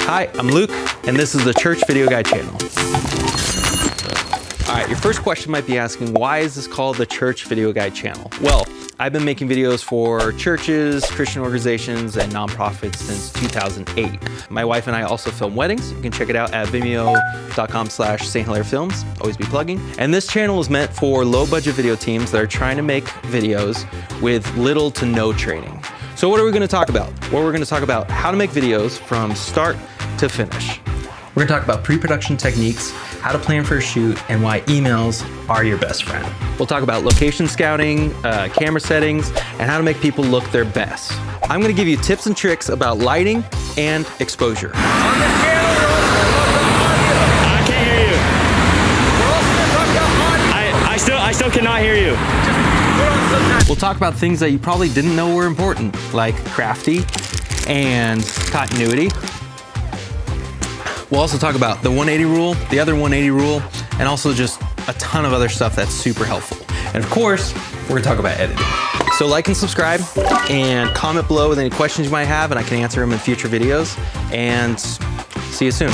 Hi, I'm Luke, and this is the Church Video Guide channel. All right, your first question might be asking, why is this called the Church Video Guide channel? Well, I've been making videos for churches, Christian organizations, and nonprofits since 2008. My wife and I also film weddings. You can check it out at vimeo.com/StHilariaFilms. Always be plugging. And this channel is meant for low-budget video teams that are trying to make videos with little to no training. So what are we gonna talk about? Well, we're gonna talk about how to make videos from start to finish. We're gonna talk about pre-production techniques, how to plan for a shoot, and why emails are your best friend. We'll talk about location scouting, camera settings, and how to make people look their best. I'm gonna give you tips and tricks about lighting and exposure. On this channel, I can't hear you. We're also gonna talk about audio. I still cannot hear you. We'll talk about things that you probably didn't know were important, like crafty and continuity. We'll also talk about the 180 rule, the other 180 rule, and also just a ton of other stuff that's super helpful. And of course, we're gonna talk about editing. So like and subscribe and comment below with any questions you might have, and I can answer them in future videos. And see you soon.